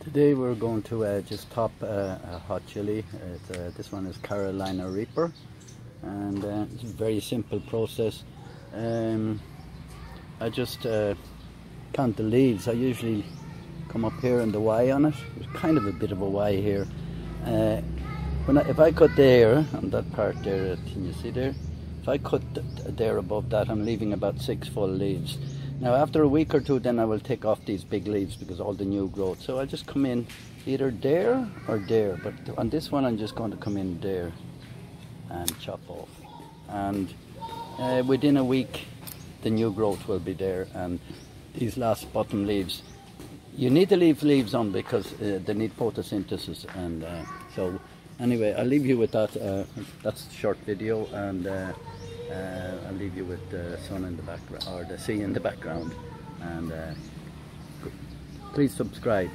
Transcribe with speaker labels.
Speaker 1: Today we're going to just top a hot chili. This one is Carolina Reaper, and it's a very simple process. I just count the leaves. I usually come up here and the Y on it. There's kind of a bit of a Y here. If I cut there, on that part there, can you see there? If I cut there above that, I'm leaving about 6 full leaves. Now after a week or two, then I will take off these big leaves because all the new growth. So I just come in either there or there, but on this one I'm just going to come in there and chop off. And within a week the new growth will be there, and these last bottom leaves, you need to leave leaves on because they need photosynthesis. And so anyway, I'll leave you with that. That's a short video, and I'll leave you with the sun in the background, or the sea in the background, and please subscribe.